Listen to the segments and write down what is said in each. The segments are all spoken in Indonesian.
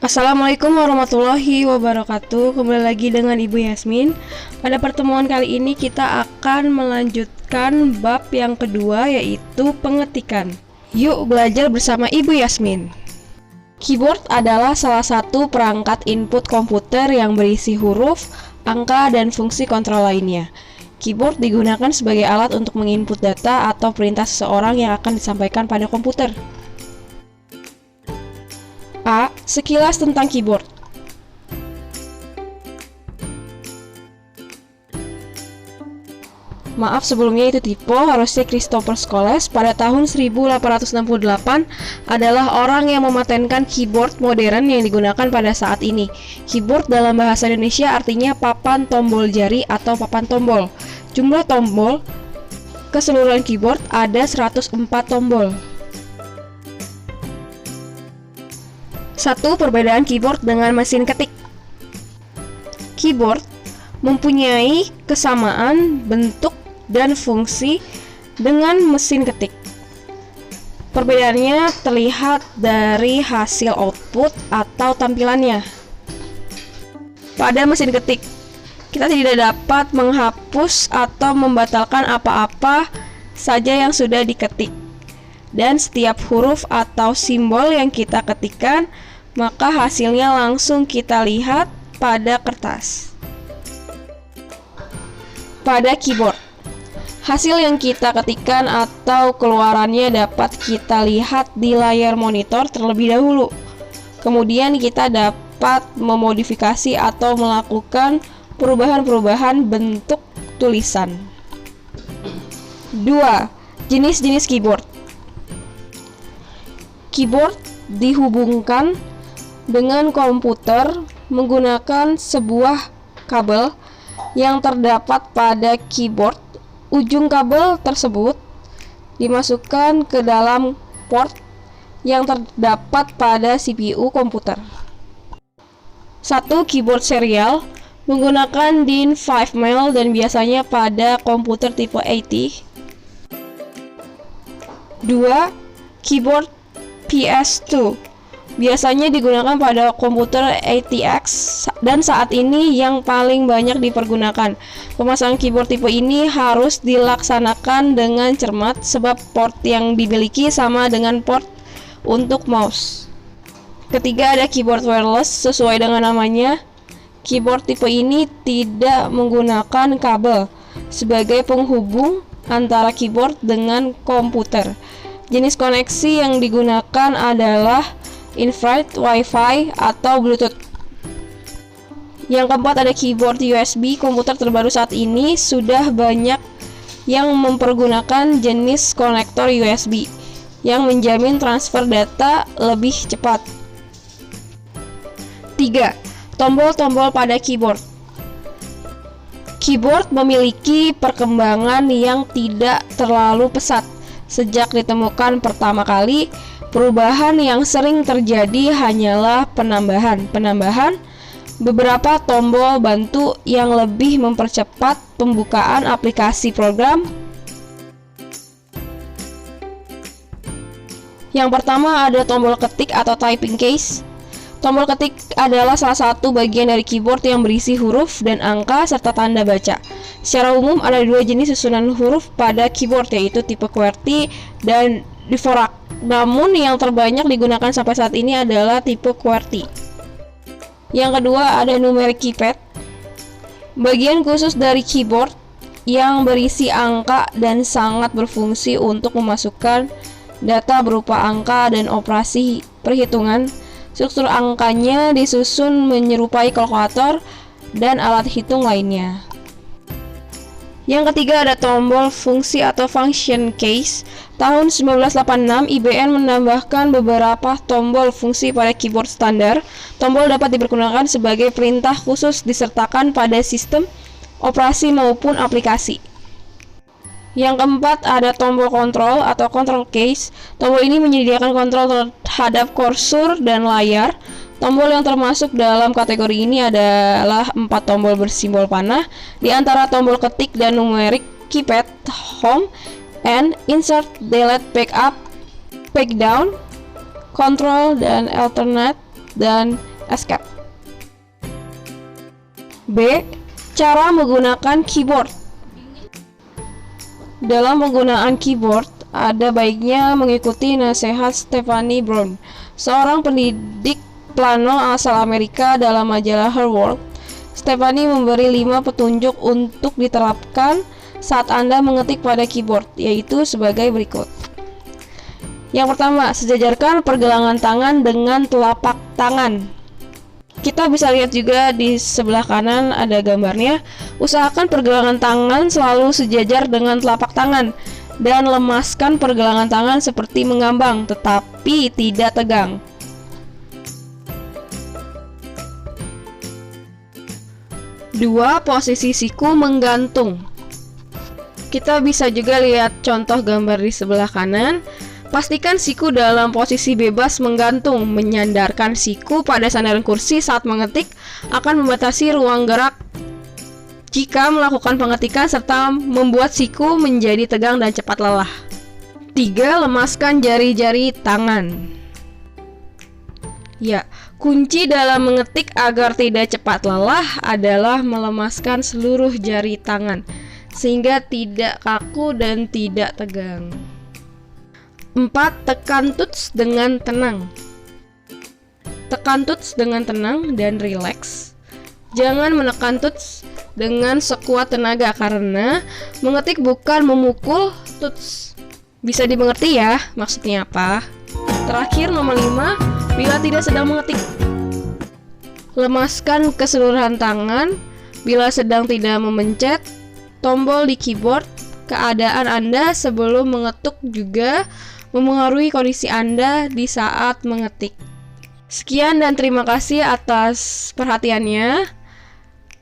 Assalamualaikum warahmatullahi wabarakatuh. Kembali lagi dengan Ibu Yasmin. Pada pertemuan kali ini kita akan melanjutkan bab yang kedua, yaitu pengetikan. Yuk belajar bersama Ibu Yasmin. Keyboard adalah salah satu perangkat input komputer yang berisi huruf, angka, dan fungsi kontrol lainnya. Keyboard digunakan sebagai alat untuk menginput data atau perintah seseorang yang akan disampaikan pada komputer. A. Sekilas tentang keyboard. Maaf sebelumnya itu typo, harusnya Christopher Scholes pada tahun 1868 adalah orang yang mematenkan keyboard modern yang digunakan pada saat ini. Keyboard dalam bahasa Indonesia artinya papan tombol jari atau papan tombol. Jumlah tombol keseluruhan keyboard ada 104 tombol. 1. Perbedaan keyboard dengan mesin ketik. Keyboard mempunyai kesamaan bentuk dan fungsi dengan mesin ketik. Perbedaannya terlihat dari hasil output atau tampilannya. Pada mesin ketik, kita tidak dapat menghapus atau membatalkan apa-apa saja yang sudah diketik. Dan setiap huruf atau simbol yang kita ketikkan, maka hasilnya langsung kita lihat pada kertas. Pada keyboard, hasil yang kita ketikkan atau keluarannya dapat kita lihat di layar monitor terlebih dahulu. Kemudian kita dapat memodifikasi atau melakukan perubahan-perubahan bentuk tulisan. 2. Jenis-jenis keyboard. Keyboard dihubungkan dengan komputer menggunakan sebuah kabel yang terdapat pada keyboard. Ujung kabel tersebut dimasukkan ke dalam port yang terdapat pada CPU komputer. 1. Keyboard serial menggunakan DIN 5mm dan biasanya pada komputer tipe 80. 2. Keyboard PS2 biasanya digunakan pada komputer ATX dan saat ini yang paling banyak dipergunakan. Pemasangan keyboard tipe ini harus dilaksanakan dengan cermat sebab port yang dimiliki sama dengan port untuk mouse. Ketiga, ada keyboard wireless. Sesuai dengan namanya, keyboard tipe ini tidak menggunakan kabel sebagai penghubung antara keyboard dengan komputer. Jenis koneksi yang digunakan adalah infrared, Wi-Fi, atau Bluetooth. Yang keempat, ada keyboard USB. Komputer terbaru saat ini sudah banyak yang mempergunakan jenis konektor USB yang menjamin transfer data lebih cepat. 3. Tombol-tombol pada keyboard. Keyboard memiliki perkembangan yang tidak terlalu pesat. Sejak ditemukan pertama kali, perubahan yang sering terjadi hanyalah penambahan beberapa tombol bantu yang lebih mempercepat pembukaan aplikasi program. Yang pertama ada tombol ketik atau typing case. Tombol ketik adalah salah satu bagian dari keyboard yang berisi huruf dan angka serta tanda baca. Secara umum ada dua jenis susunan huruf pada keyboard, yaitu tipe QWERTY dan Dvorak. Namun yang terbanyak digunakan sampai saat ini adalah tipe QWERTY. Yang kedua ada numeric keypad, bagian khusus dari keyboard yang berisi angka dan sangat berfungsi untuk memasukkan data berupa angka dan operasi perhitungan. Struktur angkanya disusun menyerupai kalkulator dan alat hitung lainnya. Yang ketiga ada tombol fungsi atau function case. Tahun 1986 IBM menambahkan beberapa tombol fungsi pada keyboard standar. Tombol dapat dipergunakan sebagai perintah khusus disertakan pada sistem operasi maupun aplikasi. Yang keempat ada tombol kontrol atau control case. Tombol ini menyediakan kontrol terhadap kursor dan layar. Tombol yang termasuk dalam kategori ini adalah 4 tombol bersimbol panah. Di antara tombol ketik dan numeric keypad, home, and insert, delete, backup, back down, control, dan alternate, dan Escape. B. Cara menggunakan keyboard. Dalam menggunakan keyboard, ada baiknya mengikuti nasihat Stephanie Brown, seorang pendidik plano asal Amerika. Dalam majalah Her World, Stephanie memberi 5 petunjuk untuk diterapkan saat Anda mengetik pada keyboard, yaitu sebagai berikut. Yang pertama, sejajarkan pergelangan tangan dengan telapak tangan. Kita bisa lihat juga di sebelah kanan ada gambarnya. Usahakan pergelangan tangan selalu sejajar dengan telapak tangan dan lemaskan pergelangan tangan seperti mengambang, tetapi tidak tegang. Dua, posisi siku menggantung. Kita bisa juga lihat contoh gambar di sebelah kanan. Pastikan siku dalam posisi bebas menggantung. Menyandarkan siku pada sandaran kursi saat mengetik akan membatasi ruang gerak jika melakukan pengetikan serta membuat siku menjadi tegang dan cepat lelah. 3. Lemaskan jari-jari tangan. Ya, kunci dalam mengetik agar tidak cepat lelah adalah melemaskan seluruh jari tangan sehingga tidak kaku dan tidak tegang. 4. Tekan tuts dengan tenang. Tekan tuts dengan tenang dan rileks. Jangan menekan tuts dengan sekuat tenaga karena mengetik bukan memukul tuts. Bisa dimengerti ya maksudnya apa? Terakhir, nomor 5, bila tidak sedang mengetik, lemaskan keseluruhan tangan. Bila sedang tidak memencet tombol di keyboard, keadaan Anda sebelum mengetuk juga memengaruhi kondisi Anda di saat mengetik. Sekian dan terima kasih atas perhatiannya.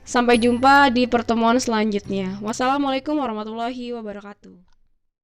Sampai jumpa di pertemuan selanjutnya. Wassalamualaikum warahmatullahi wabarakatuh.